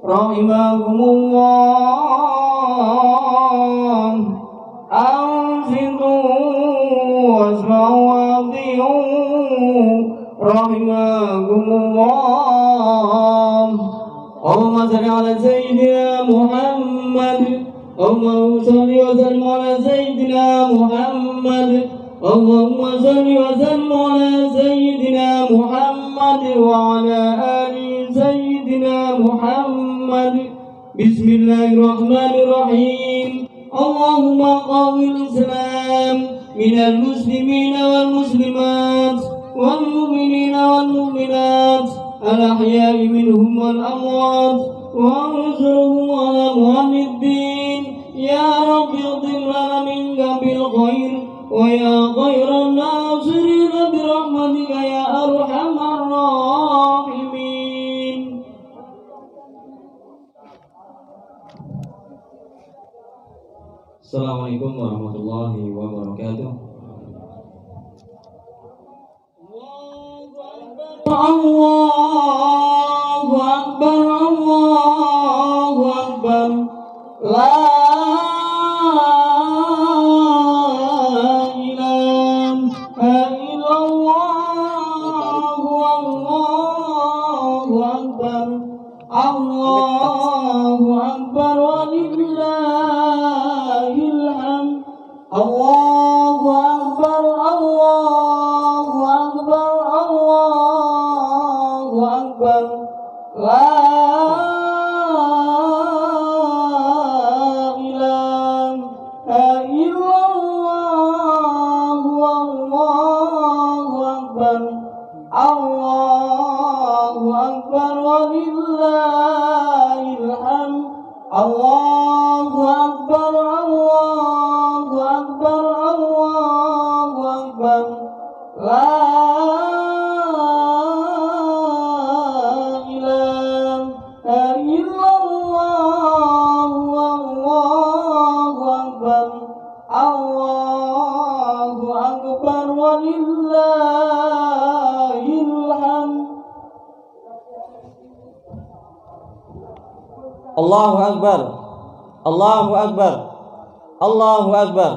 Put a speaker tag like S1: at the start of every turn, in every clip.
S1: rahimakumullah. Ansitu wasma'u wa'ati'u rahimakumullah. Allahumma salli ala Sayyidina Muhammad. Allahumma salli wa sallim ala Sayyidina Muhammad. Allahumma salli wa sallim ala Sayyidina Muhammad wa ala ali Sayyidina Muhammad. Bismillahirrahmanirrahim. Allahumma qawwil Islam minal muslimina wal muslimat wal mu'minina wal mu'minat al-ahya'i minhum wal amwat wansurhum ala muhammadin. Ya Rabbi idhim lana minka bil khair wa ya khairan nasirina birahmatika ya arhamar rahimin. Assalamualaikum warahmatullahi wabarakatuh. Allahu Akbar, Allahu Akbar, la ilaha illallah, Allahu Akbar, Allahu Akbar, walillahil hamd. Allahu Akbar, Allahu Akbar, Allahu Akbar, la ilaha illallah, Allahu Akbar, Allahu Akbar, walillahil hamd. Allahu Akbar, Allahu Akbar, Allahu Akbar, la ilaha illallah, Allahu Akbar, Allahu Akbar, walillahil hamd. Allahu Akbar, Allahu Akbar, Allahu Akbar,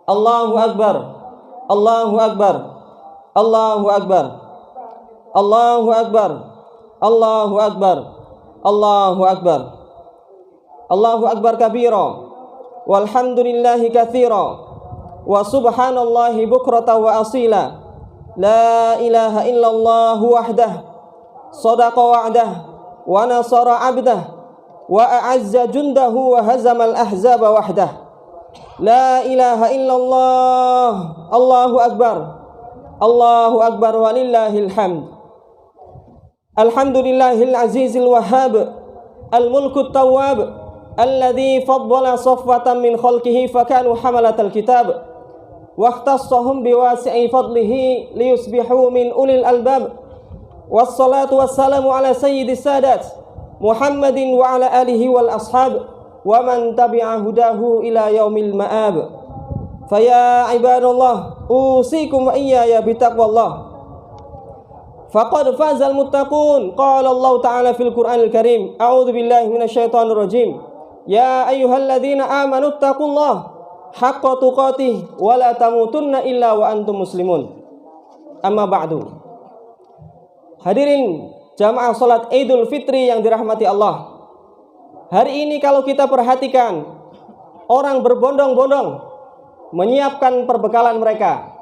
S1: Allahu Akbar, Allahu Akbar, Allahu Akbar, Allahu Akbar, Allahu Akbar, Allahu Akbar, Allahu Akbar kabira, walhamdulillahi katsira, wa subhanallahi bukratan wa asila. La ilaha illallah wahdah, sadaqa wa'dah, wa nasara 'abdah, wa a'azza jundahu wa hazamal ahzaba wahdah. La ilaha illallah, Allahu Akbar, Allahu Akbar, walillahil hamd. Alhamdulillahil azizil wahhab, al-mulku tawwab, alladhi faddala safwatan min khalqihi fakanu hamalatal kitab wa ikhtassahum biwasi'i fadlihi liyusbihu min ulil albab. Wassalatu wassalamu ala sayyidis sadat Muhammadin wa ala alihi wal ashab wa man tabi'a hudahu ila yaumil ma'ab. Faya ibadallah, usikum wa iyaya bitaqwallah. Faqad fazal muttaqun. Qala Allah ta'ala fil Qur'anil Karim, a'udzu billahi minasyaitonir rajim. Ya ayyuhalladzina amanu taqullaha haqqa tuqatih wa la tamutunna illa wa antum muslimun. Amma ba'du. Hadirin jamaah salat Idul Fitri yang dirahmati Allah. Hari ini kalau kita perhatikan, orang berbondong-bondong menyiapkan perbekalan mereka,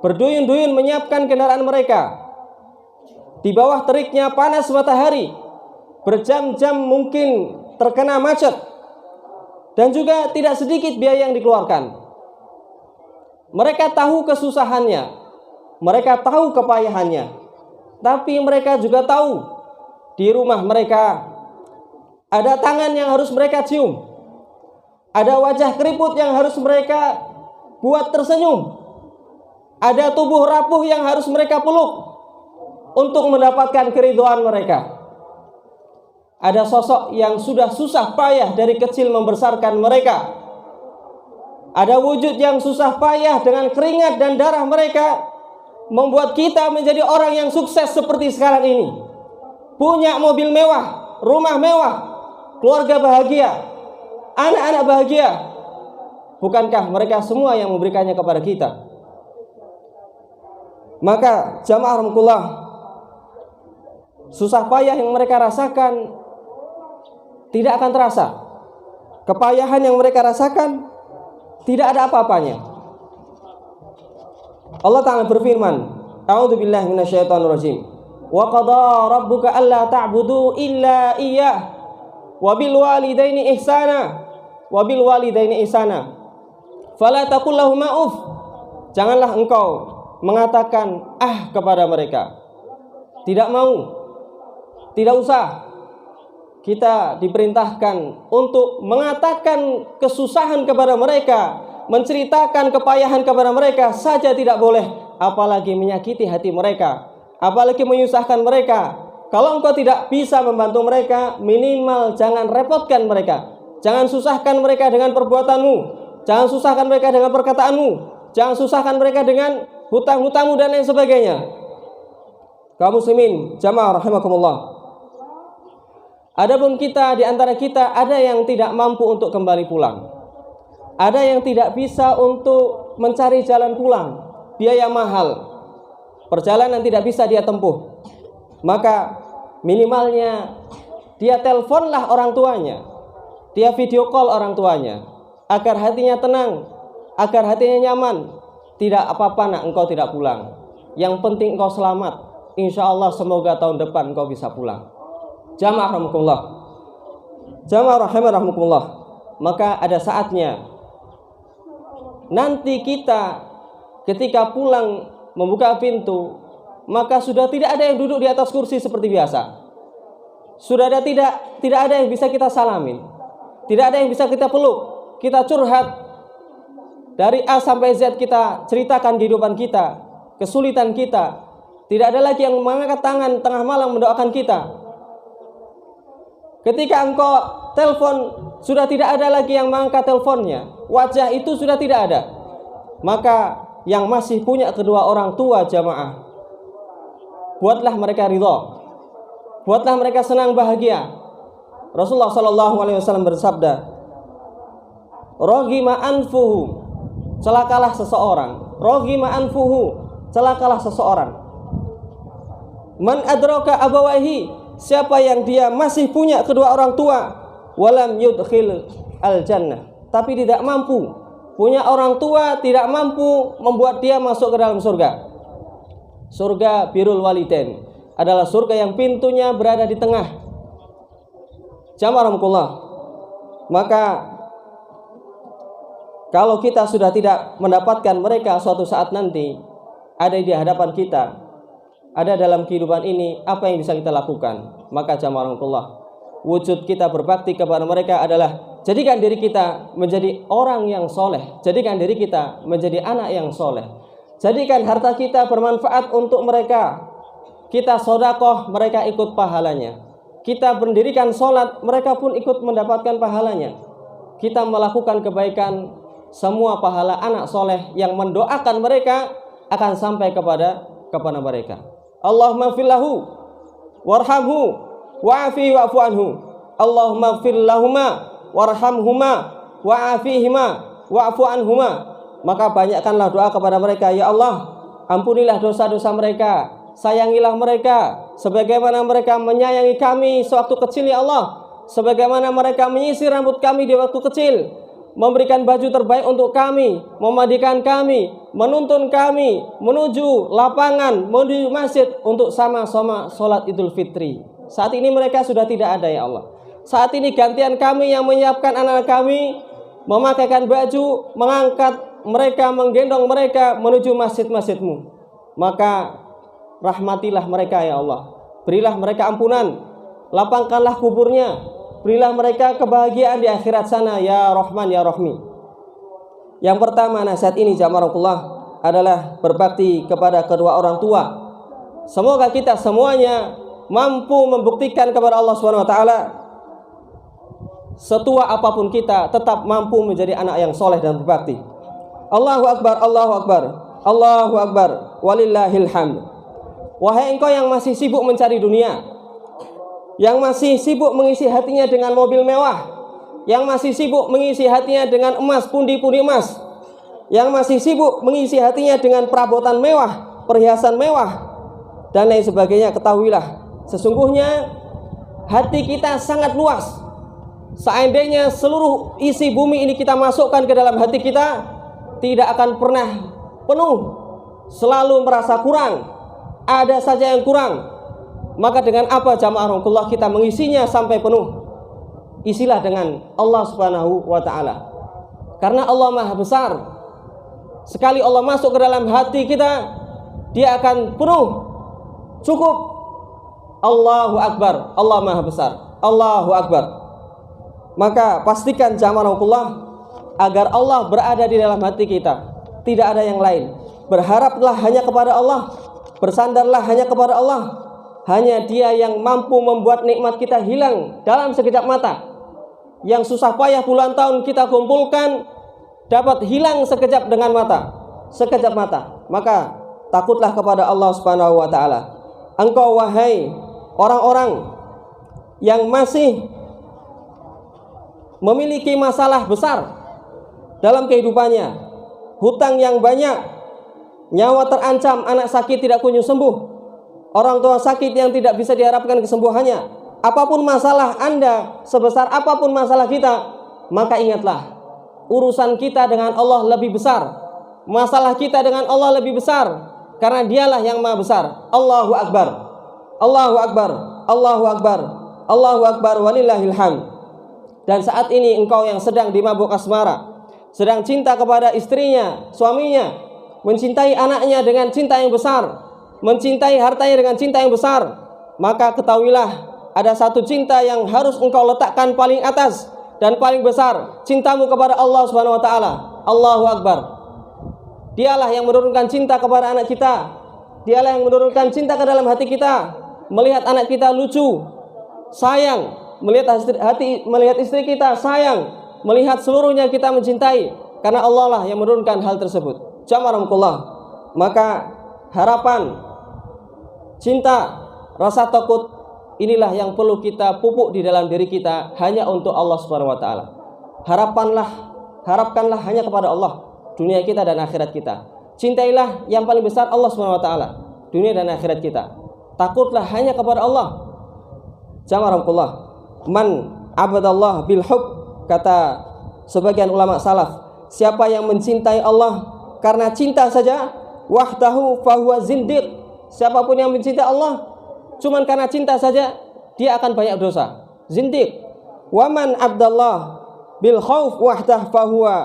S1: berduyun-duyun menyiapkan kendaraan mereka. Di bawah teriknya panas matahari, berjam-jam mungkin terkena macet, dan juga tidak sedikit biaya yang dikeluarkan. Mereka tahu kesusahannya, mereka tahu kepayahannya, tapi mereka juga tahu di rumah mereka ada tangan yang harus mereka cium, ada wajah keriput yang harus mereka buat tersenyum, ada tubuh rapuh yang harus mereka peluk untuk mendapatkan keridhaan mereka. Ada sosok yang sudah susah payah dari kecil membesarkan mereka. Ada wujud yang susah payah dengan keringat dan darah mereka membuat kita menjadi orang yang sukses seperti sekarang ini. Punya mobil mewah, rumah mewah, keluarga bahagia, anak-anak bahagia. Bukankah mereka semua yang memberikannya kepada kita? Maka jamaah rahmatullah, susah payah yang mereka rasakan tidak akan terasa. Kepayahan yang mereka rasakan tidak ada apa-apanya. Allah Ta'ala berfirman, A'udzubillahi minasyaitonirrajim. Wa qada rabbuka alla ta'budu illa iyyah wa bil walidaini ihsana fala taqul lahum ma'uf. Janganlah engkau mengatakan kepada mereka. Tidak mau, tidak usah. Kita diperintahkan untuk mengatakan kesusahan kepada mereka, menceritakan kepayahan kepada mereka saja tidak boleh, apalagi menyakiti hati mereka, apalagi menyusahkan mereka. Kalau engkau tidak bisa membantu mereka, minimal jangan repotkan mereka. Jangan susahkan mereka dengan perbuatanmu, jangan susahkan mereka dengan perkataanmu, jangan susahkan mereka dengan hutang-hutangmu dan lain sebagainya. Kaum muslimin, jamaah rahimakumullah. Adapun kita, di antara kita ada yang tidak mampu untuk kembali pulang. Ada yang tidak bisa untuk mencari jalan pulang, biaya mahal, perjalanan tidak bisa dia tempuh. Maka minimalnya dia teleponlah orang tuanya, dia video call orang tuanya, agar hatinya tenang, agar hatinya nyaman. Tidak apa-apa nak engkau tidak pulang, yang penting engkau selamat. Insya Allah semoga tahun depan engkau bisa pulang. Jamaah rahmatullah, jamaah rahimahumullah. Maka ada saatnya nanti kita ketika pulang membuka pintu, maka sudah tidak ada yang duduk di atas kursi seperti biasa. Sudah ada tidak ada yang bisa kita salamin, tidak ada yang bisa kita peluk, kita curhat dari A sampai Z, kita ceritakan kehidupan kita, kesulitan kita. Tidak ada lagi yang mengangkat tangan tengah malam mendoakan kita. Ketika engkau telepon, sudah tidak ada lagi yang mengangkat teleponnya. Wajah itu sudah tidak ada. Maka yang masih punya kedua orang tua jamaah, buatlah mereka ridha, buatlah mereka senang bahagia. Rasulullah SAW bersabda, Roghima anfuhu, celakalah seseorang. Roghima anfuhu, celakalah seseorang. Man adraka abawahi, siapa yang dia masih punya kedua orang tua, walam yudkhil al jannah, tapi tidak mampu, punya orang tua tidak mampu membuat dia masuk ke dalam surga. Surga birrul walidain adalah surga yang pintunya berada di tengah. Jamaah rahmatullah. Maka kalau kita sudah tidak mendapatkan mereka suatu saat nanti, ada di hadapan kita, ada dalam kehidupan ini, apa yang bisa kita lakukan? Maka jamaah rahmatullah, wujud kita berbakti kepada mereka adalah jadikan diri kita menjadi orang yang soleh, jadikan diri kita menjadi anak yang soleh, jadikan harta kita bermanfaat untuk mereka. Kita sedekah, mereka ikut pahalanya. Kita mendirikan sholat, mereka pun ikut mendapatkan pahalanya. Kita melakukan kebaikan, semua pahala anak soleh yang mendoakan mereka akan sampai kepada mereka. Allahumma ighfir lahu warhamhu wa'afihi wa'fu anhu. Allahumma ighfir lahuma warhamhuma wa'afihima wa'fu anhuma. Maka banyakkanlah doa kepada mereka. Ya Allah, ampunilah dosa-dosa mereka, sayangilah mereka sebagaimana mereka menyayangi kami sewaktu kecil. Ya Allah, sebagaimana mereka menyisir rambut kami di waktu kecil, memberikan baju terbaik untuk kami, memandikan kami, menuntun kami menuju lapangan, menuju masjid untuk sama-sama sholat Idul Fitri. Saat ini mereka sudah tidak ada. Ya Allah, saat ini gantian kami yang menyiapkan anak-anak kami, memakaikan baju, mengangkat mereka, menggendong mereka menuju masjid-masjid-Mu. Maka rahmatilah mereka ya Allah, berilah mereka ampunan, lapangkanlah kuburnya, berilah mereka kebahagiaan di akhirat sana ya Rahman ya Rahmi. Yang pertama nasihat ini jamaahullah adalah berbakti kepada kedua orang tua. Semoga kita semuanya mampu membuktikan kepada Allah SWT, setua apapun kita tetap mampu menjadi anak yang soleh dan berbakti. Allahu Akbar, Allahu Akbar, Allahu Akbar, walillahil hamd. Wahai engkau yang masih sibuk mencari dunia, yang masih sibuk mengisi hatinya dengan mobil mewah, yang masih sibuk mengisi hatinya dengan emas, pundi-pundi emas, yang masih sibuk mengisi hatinya dengan perabotan mewah, perhiasan mewah, dan lain sebagainya, ketahuilah, sesungguhnya hati kita sangat luas. Seandainya seluruh isi bumi ini kita masukkan ke dalam hati kita, tidak akan pernah penuh, selalu merasa kurang, ada saja yang kurang. Maka dengan apa jamaah rahmatullah kita mengisinya sampai penuh? Isilah dengan Allah Subhanahu wa ta'ala. Karena Allah Maha Besar. Sekali Allah masuk ke dalam hati kita, dia akan penuh, cukup. Allahu Akbar, Allah Maha Besar, Allahu Akbar. Maka pastikan jamaah rahmatullah agar Allah berada di dalam hati kita, tidak ada yang lain. Berharaplah hanya kepada Allah, bersandarlah hanya kepada Allah. Hanya Dia yang mampu membuat nikmat kita hilang dalam sekejap mata. Yang susah payah puluhan tahun kita kumpulkan dapat hilang sekejap dengan mata, sekejap mata. Maka takutlah kepada Allah Subhanahu wa ta'ala. Engkau wahai orang-orang yang masih memiliki masalah besar dalam kehidupannya, hutang yang banyak, nyawa terancam, anak sakit tidak kunjung sembuh, orang tua sakit yang tidak bisa diharapkan kesembuhannya. Apapun masalah Anda, sebesar apapun masalah kita, maka ingatlah, urusan kita dengan Allah lebih besar, masalah kita dengan Allah lebih besar, karena Dialah yang Maha Besar. Allahu Akbar, Allahu Akbar, Allahu Akbar, Allahu Akbar, walillahil hamd. Dan saat ini engkau yang sedang dimabuk asmara, sedang cinta kepada istrinya, suaminya, mencintai anaknya dengan cinta yang besar, mencintai hartanya dengan cinta yang besar, maka ketahuilah ada satu cinta yang harus engkau letakkan paling atas dan paling besar, cintamu kepada Allah Subhanahu wa ta'ala. Allahu Akbar. Dialah yang menurunkan cinta kepada anak kita, Dialah yang menurunkan cinta ke dalam hati kita. Melihat anak kita lucu, sayang, melihat istri kita sayang, melihat seluruhnya kita mencintai, karena Allah lah yang menurunkan hal tersebut. Jamaah rahmatullah. Maka harapan, cinta, rasa takut, inilah yang perlu kita pupuk di dalam diri kita hanya untuk Allah Subhanahu wa ta'ala. Harapkanlah hanya kepada Allah dunia kita dan akhirat kita. Cintailah yang paling besar Allah Subhanahu wa ta'ala, dunia dan akhirat kita. Takutlah hanya kepada Allah. Jamaah rahmatullah. Man abadallah bil hub, kata sebagian ulama salaf, siapa yang mencintai Allah karena cinta saja, wahdahu fahuwa zindiq. Siapapun yang mencintai Allah cuman karena cinta saja, dia akan banyak dosa, zindiq. Waman abdallah bil khauf wahdah fahuwa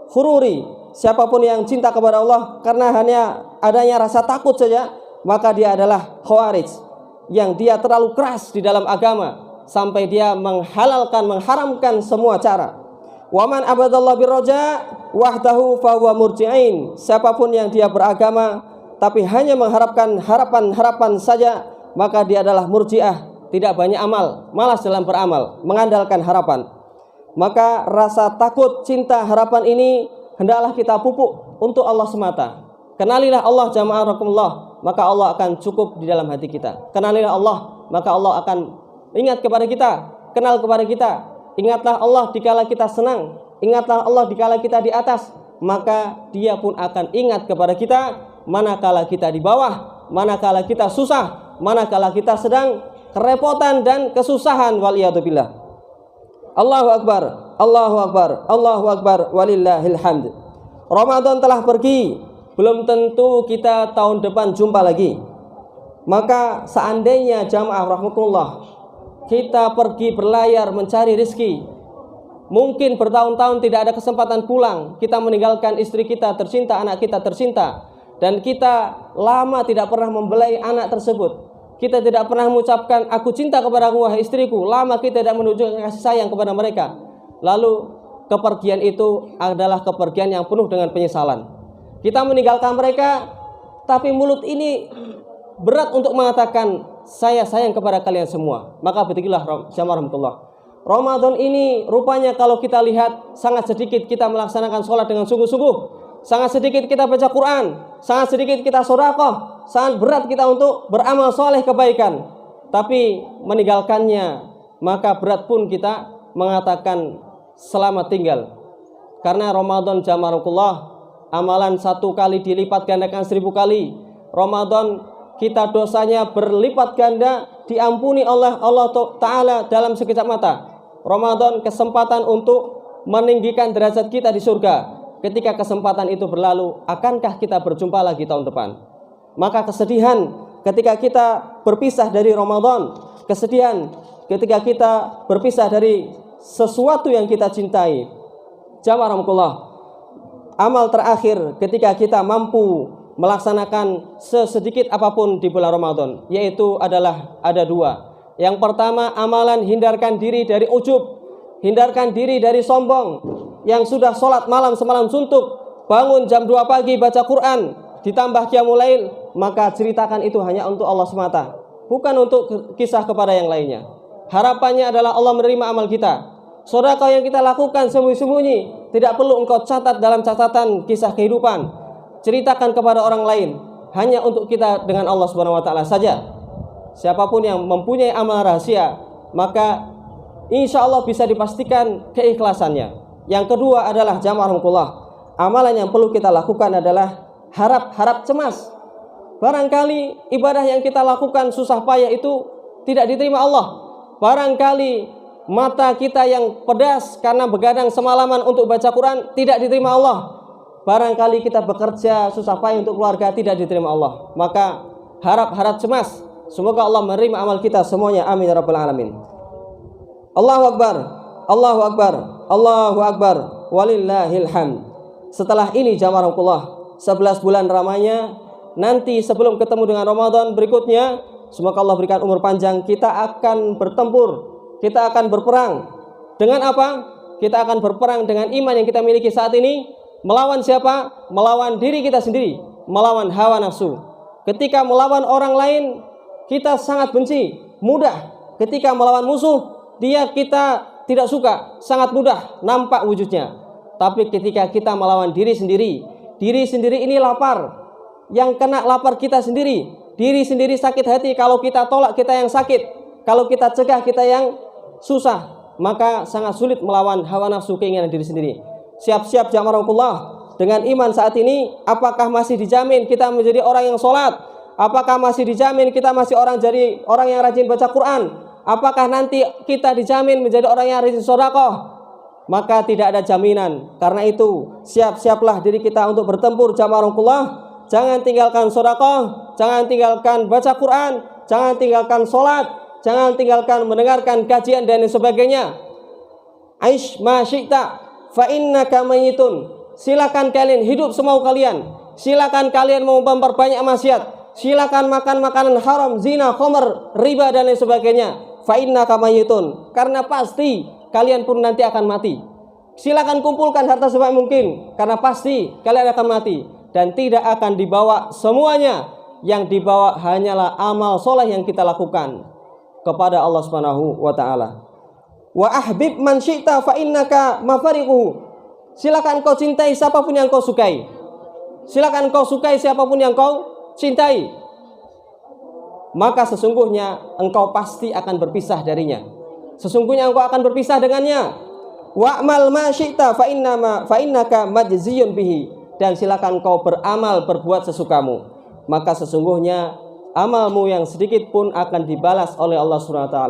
S1: khururi. Siapapun yang cinta kepada Allah karena hanya adanya rasa takut saja, maka dia adalah khawarij, yang dia terlalu keras di dalam agama sampai dia mengharamkan semua cara. Waman abadallah bir raja wahdahu fahuwa murji'in. Siapapun yang dia beragama tapi hanya mengharapkan harapan saja, maka dia adalah murji'ah, tidak banyak amal, malas dalam beramal, mengandalkan harapan. Maka rasa takut, cinta, harapan ini hendaklah kita pupuk untuk Allah semata. Kenalilah Allah jamaah rahimakumullah, maka Allah akan cukup di dalam hati kita. Kenalilah Allah, maka Allah akan ingat kepada kita, kenal kepada kita. Ingatlah Allah dikala kita senang, ingatlah Allah dikala kita di atas, maka Dia pun akan ingat kepada kita manakala kita di bawah, manakala kita susah, manakala kita sedang kerepotan dan kesusahan. Waliyadzubillah. Allahu Akbar, Allahu Akbar, Allahu Akbar, walillahil hamd. Ramadan telah pergi, belum tentu kita tahun depan jumpa lagi. Maka seandainya jamaah rahmatullah kita pergi berlayar mencari rezeki, mungkin bertahun-tahun tidak ada kesempatan pulang, kita meninggalkan istri kita tercinta, anak kita tercinta, dan kita lama tidak pernah membelai anak tersebut. Kita tidak pernah mengucapkan aku cinta kepada wahai istriku. Lama kita tidak menunjukkan kasih sayang kepada mereka. Lalu kepergian itu adalah kepergian yang penuh dengan penyesalan. Kita meninggalkan mereka, tapi mulut ini berat untuk mengatakan saya sayang kepada kalian semua. Maka begitulah jamaah rahmatullah. Ramadan ini rupanya kalau kita lihat sangat sedikit kita melaksanakan sholat dengan sungguh-sungguh. Sangat sedikit kita baca Quran, sangat sedikit kita sedekah, sangat berat kita untuk beramal soleh kebaikan. tapi meninggalkannya, maka berat pun kita mengatakan selamat tinggal. Karena Ramadan jamarukullah, amalan 1 kali dilipat gandakan 1000 kali. Ramadan kita dosanya berlipat ganda, diampuni oleh Allah Ta'ala dalam sekejap mata. Ramadan kesempatan untuk meninggikan derajat kita di surga. Ketika kesempatan itu berlalu, akankah kita berjumpa lagi tahun depan? Maka kesedihan ketika kita berpisah dari Ramadan, kesedihan ketika kita berpisah dari sesuatu yang kita cintai. Jamaah rahmatullah, amal terakhir ketika kita mampu melaksanakan sesedikit apapun di bulan Ramadan, yaitu adalah ada 2. Yang pertama, amalan hindarkan diri dari ujub, hindarkan diri dari sombong. Yang sudah sholat malam semalam suntuk, bangun jam 2 pagi baca Quran, ditambah qiyamul lail, maka ceritakan itu hanya untuk Allah semata, bukan untuk kisah kepada yang lainnya. Harapannya adalah Allah menerima amal kita. Sedekah yang kita lakukan sembunyi-sembunyi tidak perlu engkau catat dalam catatan kisah kehidupan. Ceritakan kepada orang lain, hanya untuk kita dengan Allah Subhanahu wa taala saja. Siapapun yang mempunyai amal rahasia, maka insya Allah bisa dipastikan keikhlasannya. Yang kedua adalah jamaah rahmatullah, amalan yang perlu kita lakukan adalah harap cemas. Barangkali ibadah yang kita lakukan susah payah itu tidak diterima Allah. Barangkali mata kita yang pedas karena begadang semalaman untuk baca Quran tidak diterima Allah. Barangkali kita bekerja susah payah untuk keluarga tidak diterima Allah. Maka harap cemas, semoga Allah menerima amal kita semuanya, amin ya rabbal alamin. Allahu Akbar, Allahu Akbar, Allahu Akbar, walillahil hamd. Setelah ini jamaah rahmatullah, 11 bulan ramanya, nanti sebelum ketemu dengan Ramadan berikutnya, semoga Allah berikan umur panjang, kita akan bertempur, kita akan berperang. Dengan apa? Kita akan berperang dengan iman yang kita miliki saat ini. Melawan siapa? Melawan diri kita sendiri, melawan hawa nafsu. Ketika melawan orang lain, kita sangat benci, mudah. Ketika melawan musuh, dia kita tidak suka, sangat mudah nampak wujudnya. Tapi ketika kita melawan diri sendiri ini lapar, yang kena lapar kita sendiri. Diri sendiri sakit hati, kalau kita tolak kita yang sakit, kalau kita cegah kita yang susah, maka sangat sulit melawan hawa nafsu keinginan diri sendiri. Siap-siap jamaah rahmatullah, dengan iman saat ini, apakah masih dijamin kita menjadi orang yang sholat? Apakah masih dijamin kita masih jadi orang yang rajin baca Quran? Apakah nanti kita dijamin menjadi orang yang rajin sedekah? Maka tidak ada jaminan. Karena itu siap-siaplah diri kita untuk bertempur jamaah rahmatullah. Jangan tinggalkan sedekah, jangan tinggalkan baca Quran, jangan tinggalkan sholat, jangan tinggalkan mendengarkan kajian dan sebagainya. Aish ma syi'ta fa innaka mayyitun. Silakan kalian hidup semau kalian. Silakan kalian mau memperbanyak maksiat. Silakan makan makanan haram, zina, khamr, riba dan lain sebagainya. Fa innaka mayyitun. Karena pasti kalian pun nanti akan mati. Silakan kumpulkan harta sebanyak mungkin, karena pasti kalian akan mati dan tidak akan dibawa semuanya. Yang dibawa hanyalah amal soleh yang kita lakukan kepada Allah Subhanahu wa taala. Wa ahbib man syi'ta fa innaka mafariquhu. Silakan kau cintai siapapun yang kau sukai. Silakan kau sukai siapapun yang kau cintai. Maka sesungguhnya engkau pasti akan berpisah darinya. Sesungguhnya engkau akan berpisah dengannya. Wa'mal ma syi'ta fa innaka majziyun bihi. Dan silakan kau beramal, berbuat sesukamu. Maka sesungguhnya amalmu yang sedikit pun akan dibalas oleh Allah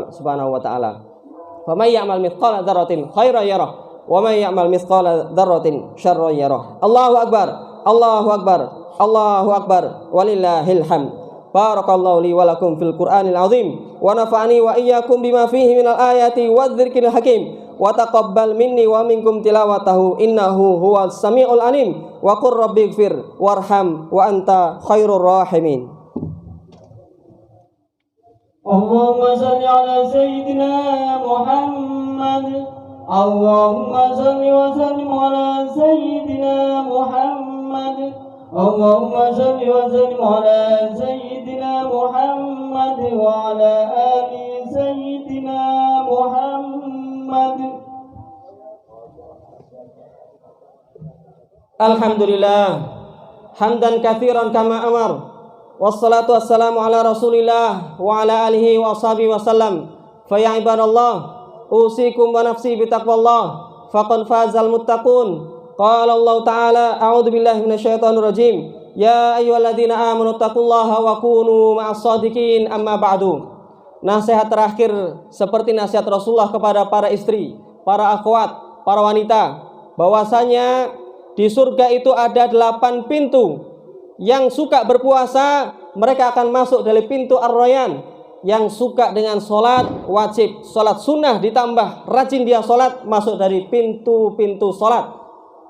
S1: Subhanahu wa taala. Faman ya'mal mithqala dzarratin khairan yarah wa man ya'mal mithqala dzarratin syarran yarah. Allahu akbar, Allahu akbar, Allahu akbar, walillahil hamd. Barakallahu li wa lakum fil Qur'anil azim wa nafa'ani wa iyyakum bima fihi minal ayati wadh-dzikril hakim wa taqabbal minni wa minkum tilawatahu innahu huwas samiul alim wa qur rabbighfir warham wa anta khairur rahimin.
S2: Allahumma salli ala sayyidina Muhammad. Allahumma salli wa sallim ala sayyidina Muhammad. Allahumma salli wa sallim ala sayyidina Muhammad wa ala ali sayyidina Muhammad.
S1: Alhamdulillah hamdan katsiran kama amar wassalatu wassalamu ala Rasulillah wa ala alihi wa ashabihi wasallam. Fa ya ibadallah, usikum wa nafsi bitaqwallah, faqad fazal muttaqun. Qala Allah Ta'ala, a'udzu billahi minasyaitonir rajim. Ya ayyuhalladzina amanu taqullaha wa kunu ma'as shadiqin, amma ba'du. Nasihat terakhir seperti nasihat Rasulullah kepada para istri, para akhwat, para wanita, bahwasanya di surga itu ada 8 pintu. Yang suka berpuasa, mereka akan masuk dari pintu Ar-Rayyan. Yang suka dengan sholat wajib, sholat sunnah ditambah rajin dia sholat, masuk dari pintu-pintu sholat.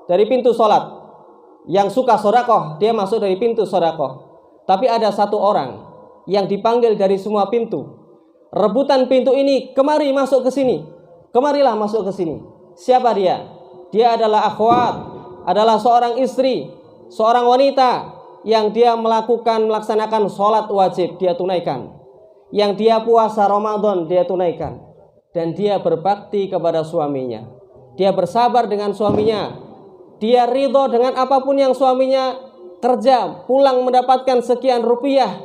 S1: Dari pintu sholat. Yang suka sedekah, dia masuk dari pintu sedekah. Tapi ada satu orang yang dipanggil dari semua pintu. Rebutan pintu ini, kemari masuk ke sini. Kemarilah masuk ke sini. Siapa dia? Dia adalah akhwat, adalah seorang istri, seorang wanita yang dia melaksanakan sholat wajib, dia tunaikan. Yang dia puasa Ramadan, dia tunaikan. Dan dia berbakti kepada suaminya. Dia bersabar dengan suaminya. Dia ridho dengan apapun yang suaminya kerja, pulang mendapatkan sekian rupiah,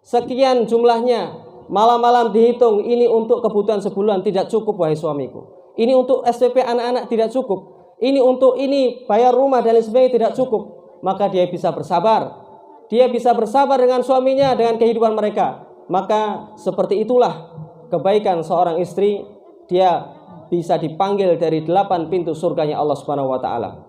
S1: sekian jumlahnya. Malam-malam dihitung, ini untuk kebutuhan sebulan tidak cukup wahai suamiku. Ini untuk SPP anak-anak tidak cukup. Ini untuk ini bayar rumah dan lain sebagainya tidak cukup. Maka dia bisa bersabar. Dia bisa bersabar dengan suaminya, dengan kehidupan mereka. Maka seperti itulah kebaikan seorang istri. Dia bisa dipanggil dari 8 pintu surganya Allah Subhanahu wa taala.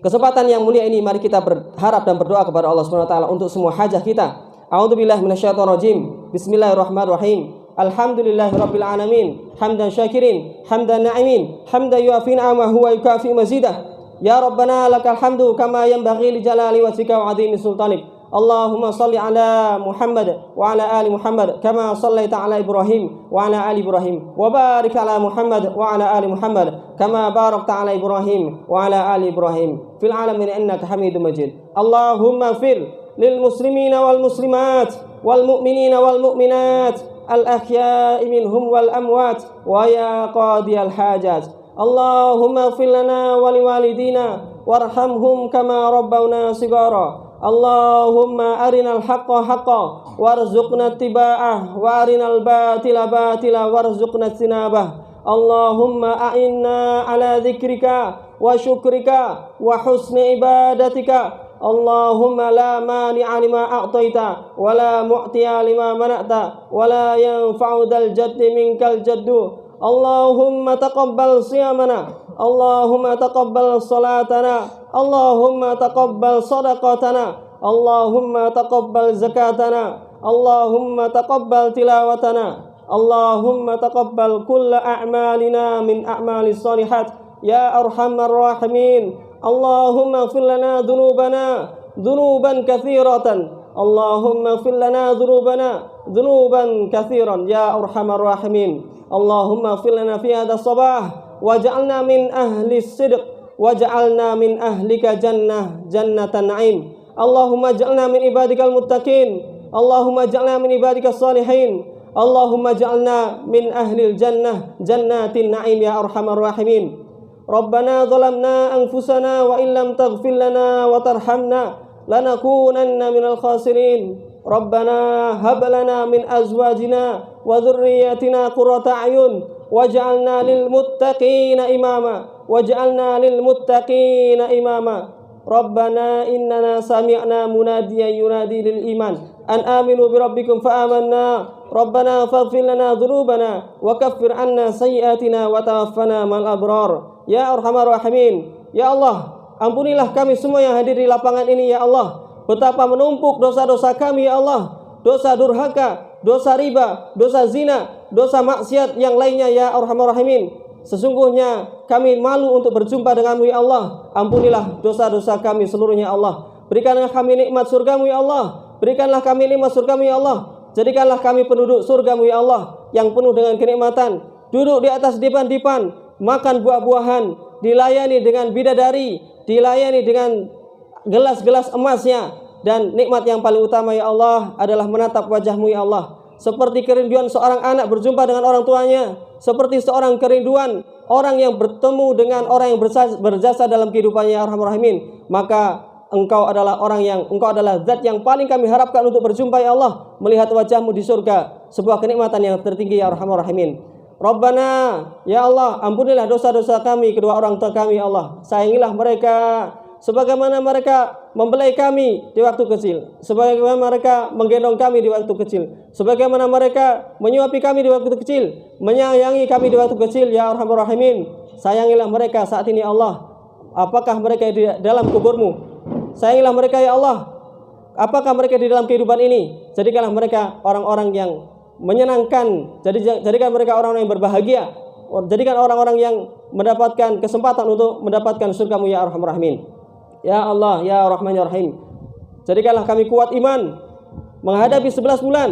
S1: Kesempatan yang mulia ini mari kita berharap dan berdoa kepada Allah Subhanahu wa taala untuk semua hajat kita. A'udzubillahi minasyaitonirrajim. Bismillahirrahmanirrahim. Alhamdulillahirabbil alamin. Hamdan syakirin, hamdan na'imin, hamdan yuafi ni'amahu wa yukafi mazidah. Ya Rabbana lakal hamdu kama yanbaghi li jalali wajhika wa 'azimi sultanik. Allahumma salli ala Muhammad wa ala ali Muhammad kama sallaita ala Ibrahim wa ala ali Ibrahim wa barik ala Muhammad wa ala ali Muhammad kama barakta ala Ibrahim wa ala ali Ibrahim fil alamin innaka Hamidum Majid. Allahumma fir lil muslimina wal muslimat wal mu'minina wal mu'minat al ahya'i minhum wal amwat wa ya qadiyal hajat. Allahumma ighfir lana wa liwalidina warhamhum kama rabbawna shighara. Allahumma arinal haqqa haqqan warzuqna ittiba'ah wa arinal batila batila warzuqna ijtinabah. Allahumma a'inna ala dzikrika wa syukrika wa husni ibadatika. Allahumma la mani'a lima a'taita wa la mu'tiya lima mana'ta wa la yanfa'u dzal jaddi minkal jaddu. Allahumma taqabbal siyamana, Allahumma taqabbal salatana, Allahumma taqabbal sadaqatana, Allahumma taqabbal zakatana, Allahumma taqabbal tilawatana, Allahumma taqabbal kulla a'malina min a'malis salihat ya arhamar rahimin. Allahumma ighfir lana dhunubana dhunuban katsiratan, Allahumma ighfir lana dhunubana dhunuban katsiran ya arhamar rahimin. Allahumma ighfir lana fi hadha sabah waj'alna min ahli sidq waj'alna min ahlika jannatan na'im. Allahumma ij'alna min ibadikal muttaqin, Allahumma ij'alna min ibadikas salihin, Allahumma ij'alna min ahlil jannatin na'im ya arhamar rahimin. Rabbana zalamna anfusana wa illam taghfir lana wa tarhamna lanakunanna minal khasirin. Rabbana hab lana min azwajina wa dhurriyyatina qurrata a'yun waj'alna lil muttaqina imama waj'alna lil muttaqina imama. Rabbana innana sami'na munadiyan yunadi lil iman an aminu bi rabbikum fa amanna. Rabbana faghfir lana dhunubana wa kaffir 'anna sayyi'atina wa tawaffana ma'al abrar ya arhamar rahimin. Ya Allah, ampunilah kami semua yang hadir di lapangan ini ya Allah. Betapa menumpuk dosa-dosa kami ya Allah. Dosa durhaka, dosa riba, dosa zina, dosa maksiat yang lainnya ya arhamar rahimin. Sesungguhnya kami malu untuk berjumpa denganmu ya Allah. Ampunilah dosa-dosa kami seluruhnya ya Allah. Berikanlah kami nikmat surgamu ya Allah. Berikanlah kami nikmat surgamu ya Allah. Jadikanlah kami penduduk surgamu ya Allah, yang penuh dengan kenikmatan. Duduk di atas dipan-dipan, makan buah-buahan, dilayani dengan bidadari, dilayani dengan gelas-gelas emasnya, dan nikmat yang paling utama ya Allah adalah menatap wajahmu ya Allah. Seperti kerinduan seorang anak berjumpa dengan orang tuanya, seperti seorang kerinduan orang yang bertemu dengan orang yang berjasa dalam kehidupannya ya Arhamar Rahimin. Maka Engkau adalah zat yang paling kami harapkan untuk berjumpa ya Allah, melihat wajahmu di surga, sebuah kenikmatan yang tertinggi ya Arhamar Rahimin. Rabbana, ya Allah, ampunilah dosa-dosa kami, kedua orang tua kami ya Allah. Sayangilah mereka sebagaimana mereka membelai kami di waktu kecil, sebagaimana mereka menggendong kami di waktu kecil, sebagaimana mereka menyuapi kami di waktu kecil, menyayangi kami di waktu kecil ya Arhamar Rahimin. Sayangilah mereka saat ini ya Allah. Apakah mereka di dalam kuburmu? Sayangilah mereka ya Allah. Apakah mereka di dalam kehidupan ini? Jadikanlah mereka orang-orang yang menyenangkan. Jadikan mereka orang-orang yang berbahagia. Jadikan orang-orang yang mendapatkan kesempatan untuk mendapatkan surga-Mu ya Arhamar Rahimin. Ya Allah, ya Rahman ya Rahim. Jadikanlah kami kuat iman menghadapi 11 bulan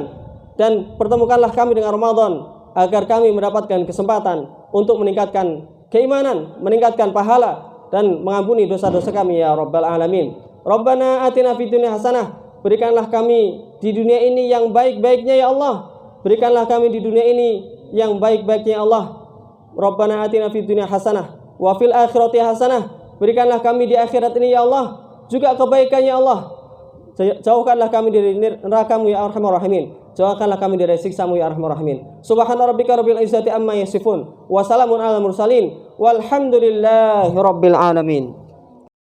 S1: dan pertemukanlah kami dengan Ramadan agar kami mendapatkan kesempatan untuk meningkatkan keimanan, meningkatkan pahala dan mengampuni dosa-dosa kami ya Rabbal Alamin. Rabbana atina fid dunya hasanah. Berikanlah kami di dunia ini yang baik-baiknya ya Allah. Berikanlah kami di dunia ini yang baik-baiknya ya Allah. Rabbana atina fid dunya hasanah wa fil akhirati hasanah. Berikanlah kami di akhirat ini ya Allah juga kebaikan ya Allah. Jauhkanlah kami dari neraka-Mu ya Arhamar Rahimin. Jauhkanlah kami dari siksa-Mu ya Arhamar Rahimin. Subhana rabbika rabbil izzati amma yasifun wa salamun alal mursalin walhamdulillahi rabbil alamin.